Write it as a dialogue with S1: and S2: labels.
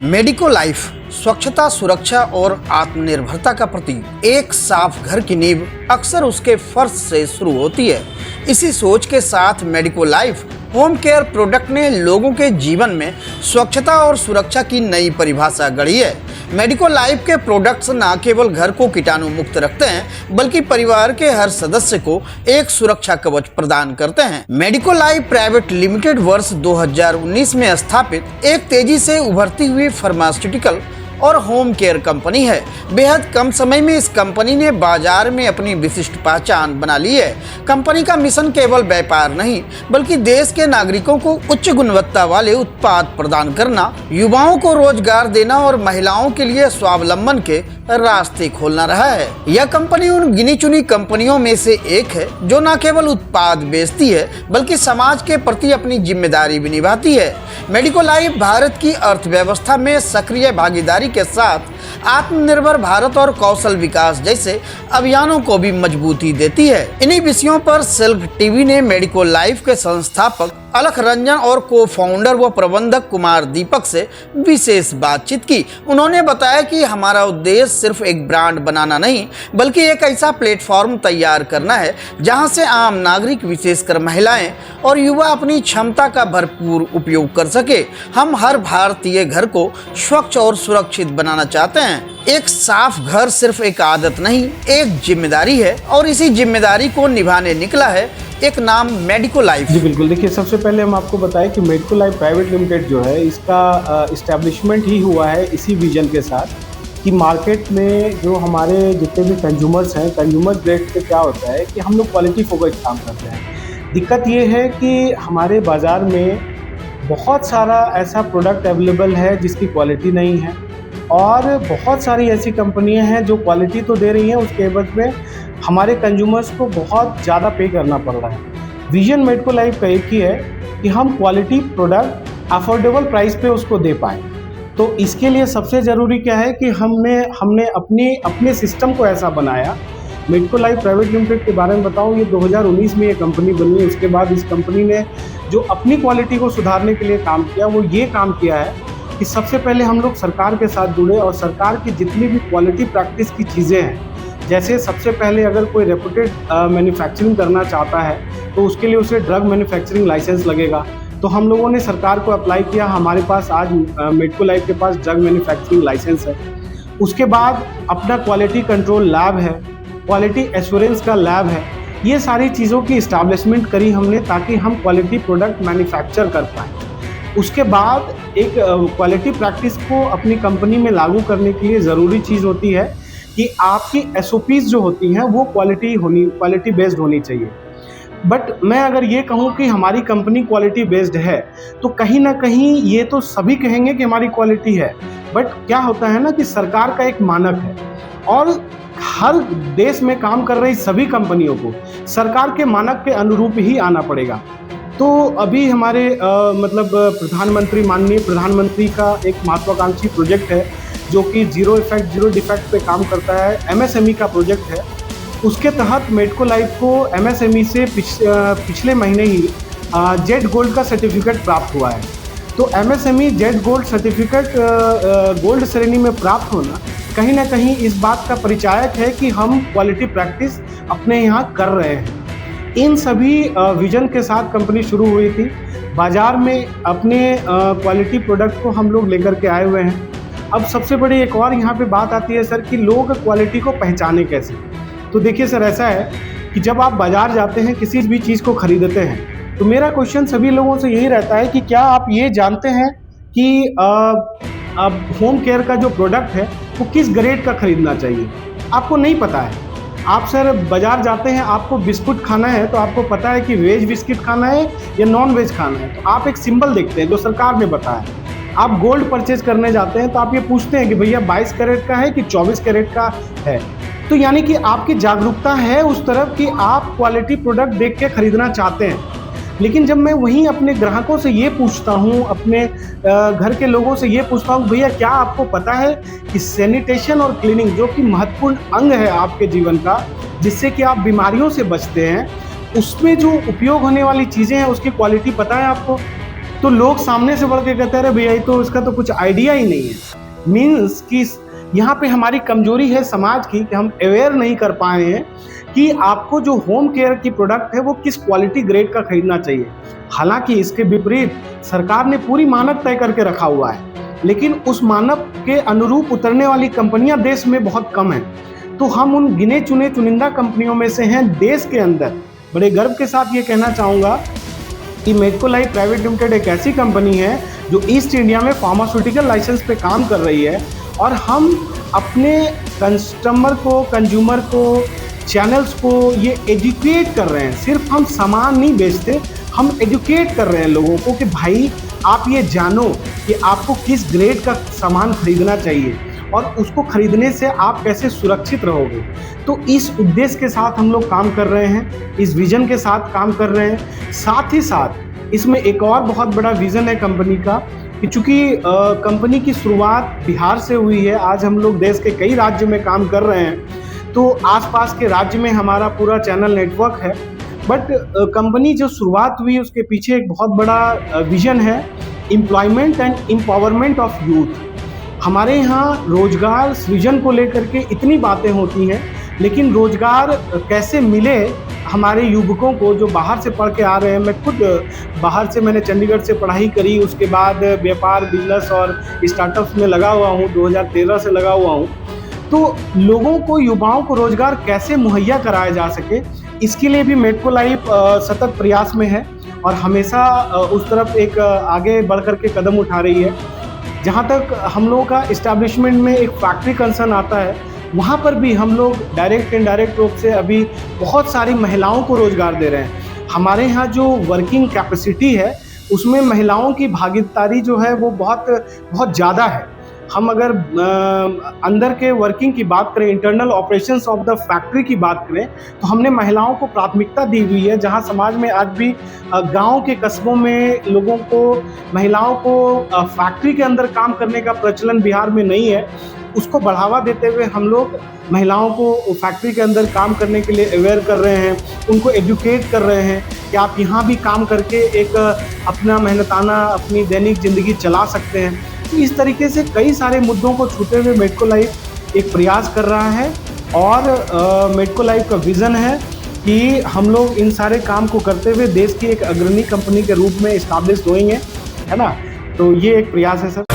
S1: Medico life स्वच्छता, सुरक्षा और आत्मनिर्भरता का प्रतीक। एक साफ घर की नींव अक्सर उसके फर्श से शुरू होती है। इसी सोच के साथ medico life home care product ने लोगों के जीवन में स्वच्छता और सुरक्षा की नई परिभाषा गढ़ी है। मेडिको लाइफ के प्रोडक्ट्स न केवल घर को कीटाणु मुक्त रखते हैं, बल्कि परिवार के हर सदस्य को एक सुरक्षा कवच प्रदान करते हैं। मेडिको लाइफ प्राइवेट लिमिटेड वर्ष 2019 में स्थापित एक तेजी से उभरती हुई फार्मास्यूटिकल और होम केयर कंपनी है। बेहद कम समय में इस कंपनी ने बाजार में अपनी विशिष्ट पहचान बना ली है। कंपनी का मिशन केवल व्यापार नहीं, बल्कि देश के नागरिकों को उच्च गुणवत्ता वाले उत्पाद प्रदान करना, युवाओं को रोजगार देना और महिलाओं के लिए स्वावलंबन के रास्ते खोलना रहा है। यह कंपनी उन गिनी चुनी कंपनियों में से एक है जो न केवल उत्पाद बेचती है, बल्कि समाज के प्रति अपनी जिम्मेदारी भी निभाती है। मेडिको लाइफ भारत की अर्थव्यवस्था में सक्रिय भागीदारी के साथ आत्मनिर्भर भारत और कौशल विकास जैसे अभियानों को भी मजबूती देती है। इन्हीं विषयों पर सिल्क टीवी ने मेडिको लाइफ के संस्थापक अलख रंजन और को फाउंडर व प्रबंधक कुमार दीपक से विशेष बातचीत की। उन्होंने बताया कि हमारा उद्देश्य सिर्फ एक ब्रांड बनाना नहीं, बल्कि एक ऐसा प्लेटफॉर्म तैयार करना है जहां से आम नागरिक, विशेषकर महिलाएं और युवा अपनी क्षमता का भरपूर उपयोग कर सके। हम हर भारतीय घर को स्वच्छ और सुरक्षित बनाना चाहते हैं। एक साफ घर सिर्फ एक आदत नहीं, एक जिम्मेदारी है, और इसी जिम्मेदारी को निभाने निकला है एक नाम मेडिको लाइफ।
S2: जी बिल्कुल, देखिए सबसे पहले हम आपको बताएं कि मेडिको लाइफ प्राइवेट लिमिटेड जो है इसका इस्टेब्लिशमेंट ही हुआ है इसी विजन के साथ कि मार्केट में जो हमारे जितने भी कंज्यूमर्स हैं, कंज्यूमर ग्रेड पे क्या होता है कि हम लोग क्वालिटी फोकस काम करते हैं। दिक्कत ये है कि हमारे बाज़ार में बहुत सारा ऐसा प्रोडक्ट अवेलेबल है जिसकी क्वालिटी नहीं है, और बहुत सारी ऐसी कंपनियां हैं जो क्वालिटी तो दे रही हैं, उसके एवज में हमारे कंज्यूमर्स को बहुत ज़्यादा पे करना पड़ रहा है। विजन मेडिको लाइफ का एक ही है कि हम क्वालिटी प्रोडक्ट अफोर्डेबल प्राइस पे उसको दे पाएँ। तो इसके लिए सबसे ज़रूरी क्या है कि हमने अपने सिस्टम को ऐसा बनाया। मेडिको लाइफ प्राइवेट लिमिटेड के बारे में बताऊं, ये 2019 में ये कंपनी बनी है। उसके बाद इस कंपनी ने जो अपनी क्वालिटी को सुधारने के लिए काम किया, वो ये काम किया है कि सबसे पहले हम लोग सरकार के साथ जुड़े और सरकार की जितनी भी क्वालिटी प्रैक्टिस की चीज़ें हैं, जैसे सबसे पहले अगर कोई रेपुटेड मैन्युफैक्चरिंग करना चाहता है तो उसके लिए उसे ड्रग मैन्युफैक्चरिंग लाइसेंस लगेगा। तो हम लोगों ने सरकार को अप्लाई किया, हमारे पास आज मेडिको लाइफ के पास ड्रग मैन्युफैक्चरिंग लाइसेंस है। उसके बाद अपना क्वालिटी कंट्रोल लैब है, क्वालिटी एश्योरेंस का लैब है। ये सारी चीज़ों की इस्टेब्लिशमेंट करी हमने ताकि हम क्वालिटी प्रोडक्ट मैन्युफैक्चर कर पाएँ। उसके बाद एक क्वालिटी प्रैक्टिस को अपनी कंपनी में लागू करने के लिए ज़रूरी चीज़ होती है कि आपकी SOPs जो होती हैं वो क्वालिटी बेस्ड होनी चाहिए। बट मैं अगर ये कहूँ कि हमारी कंपनी क्वालिटी बेस्ड है, तो कहीं ना कहीं ये तो सभी कहेंगे कि हमारी क्वालिटी है, बट क्या होता है ना कि सरकार का एक मानक है और हर देश में काम कर रही सभी कंपनियों को सरकार के मानक के अनुरूप ही आना पड़ेगा। तो अभी हमारे माननीय प्रधानमंत्री का एक महत्वाकांक्षी प्रोजेक्ट है जो कि जीरो डिफेक्ट पे काम करता है, MSME का प्रोजेक्ट है। उसके तहत मेडिको लाइफ को MSME से पिछले महीने ही जेड गोल्ड का सर्टिफिकेट प्राप्त हुआ है। तो MSME Z gold certificate gold श्रेणी में प्राप्त होना कहीं ना कहीं इस बात का परिचायक है कि हम क्वालिटी प्रैक्टिस अपने यहाँ कर रहे हैं। इन सभी विजन के साथ कंपनी शुरू हुई थी। बाज़ार में अपने क्वालिटी प्रोडक्ट को हम लोग लेकर के आए हुए हैं। अब सबसे बड़ी एक और यहाँ पे बात आती है सर कि लोग क्वालिटी को पहचाने कैसे। तो देखिए सर, ऐसा है कि जब आप बाज़ार जाते हैं, किसी भी चीज़ को ख़रीदते हैं, तो मेरा क्वेश्चन सभी लोगों से यही रहता है कि क्या आप ये जानते हैं कि अब होम केयर का जो प्रोडक्ट है वो किस ग्रेड का ख़रीदना चाहिए। आपको नहीं पता है। आप सर बाज़ार जाते हैं, आपको बिस्कुट खाना है तो आपको पता है कि वेज बिस्किट खाना है या नॉन वेज खाना है, तो आप एक सिंबल देखते हैं जो सरकार ने बताया। आप गोल्ड परचेज करने जाते हैं तो आप ये पूछते हैं कि भैया 22 कैरेट का है कि 24 कैरेट का है। तो यानी कि आपकी जागरूकता है उस तरफ कि आप क्वालिटी प्रोडक्ट देख के ख़रीदना चाहते हैं। लेकिन जब मैं वहीं अपने ग्राहकों से ये पूछता हूँ, अपने घर के लोगों से ये पूछता हूँ, भैया क्या आपको पता है कि सैनिटेशन और क्लीनिंग जो कि महत्वपूर्ण अंग है आपके जीवन का, जिससे कि आप बीमारियों से बचते हैं, उसमें जो उपयोग होने वाली चीज़ें हैं उसकी क्वालिटी पता है आपको? तो लोग सामने से बढ़ के कहते हैं अरे भैया ये तो इसका तो कुछ आइडिया ही नहीं है। मीन्स कि यहाँ पे हमारी कमजोरी है समाज की कि हम अवेयर नहीं कर पाए हैं कि आपको जो होम केयर की प्रोडक्ट है वो किस क्वालिटी ग्रेड का खरीदना चाहिए। हालांकि इसके विपरीत सरकार ने पूरी मानक तय करके रखा हुआ है, लेकिन उस मानक के अनुरूप उतरने वाली कंपनियां देश में बहुत कम हैं। तो हम उन गिने चुने चुनिंदा कंपनियों में से हैं देश के अंदर। बड़े गर्व के साथ ये कहना चाहूँगा कि मेडको लाइफ प्राइवेट लिमिटेड एक ऐसी कंपनी है जो ईस्ट इंडिया में फार्मास्यूटिकल लाइसेंस पे काम कर रही है, और हम अपने कस्टमर को, कंज्यूमर को, चैनल्स को ये एजुकेट कर रहे हैं। सिर्फ हम सामान नहीं बेचते, हम एजुकेट कर रहे हैं लोगों को कि भाई आप ये जानो कि आपको किस ग्रेड का सामान खरीदना चाहिए और उसको खरीदने से आप कैसे सुरक्षित रहोगे। तो इस उद्देश्य के साथ हम लोग काम कर रहे हैं, इस विजन के साथ काम कर रहे हैं। साथ ही साथ इसमें एक और बहुत बड़ा विजन है कंपनी का कि चूँकि कंपनी की शुरुआत बिहार से हुई है, आज हम लोग देश के कई राज्य में काम कर रहे हैं, तो आसपास के राज्य में हमारा पूरा चैनल नेटवर्क है। बट कंपनी जो शुरुआत हुई उसके पीछे एक बहुत बड़ा विजन है, employment and empowerment of youth. हमारे यहाँ रोजगार सृजन को लेकर के इतनी बातें होती हैं, लेकिन रोजगार कैसे मिले हमारे युवकों को जो बाहर से पढ़ के आ रहे हैं। मैं खुद बाहर से, मैंने चंडीगढ़ से पढ़ाई करी, उसके बाद व्यापार, बिजनेस और स्टार्टअप्स में लगा हुआ हूँ, 2013 से लगा हुआ हूँ। तो लोगों को, युवाओं को रोजगार कैसे मुहैया कराया जा सके, इसके लिए भी मेडको लाइफ सतत प्रयास में है और हमेशा उस तरफ एक आगे बढ़ कर के कदम उठा रही है। जहाँ तक हम लोगों का इस्टेब्लिशमेंट में एक फैक्ट्री कंसर्न आता है, वहाँ पर भी हम लोग डायरेक्ट इनडायरेक्ट रूप से अभी बहुत सारी महिलाओं को रोजगार दे रहे हैं। हमारे यहाँ जो वर्किंग कैपेसिटी है उसमें महिलाओं की भागीदारी जो है वो बहुत ज़्यादा है। हम अगर अंदर के वर्किंग की बात करें, internal operations of the factory की बात करें, तो हमने महिलाओं को प्राथमिकता दी हुई है। जहां समाज में आज भी गांव के कस्बों में लोगों को, महिलाओं को फैक्ट्री के अंदर काम करने का प्रचलन बिहार में नहीं है, उसको बढ़ावा देते हुए हम लोग महिलाओं को फैक्ट्री के अंदर काम करने के लिए अवेयर कर रहे हैं, उनको एजुकेट कर रहे हैं कि आप यहाँ भी काम करके एक अपना मेहनताना अपनी दैनिक ज़िंदगी चला सकते हैं। तो इस तरीके से कई सारे मुद्दों को छूते हुए मेडको लाइफ एक प्रयास कर रहा है और मेडको लाइफ का विज़न है कि हम लोग इन सारे काम को करते हुए देश की एक अग्रणी कंपनी के रूप में इस्टेब्लिश होएंगे, है ना। तो ये एक प्रयास है सर।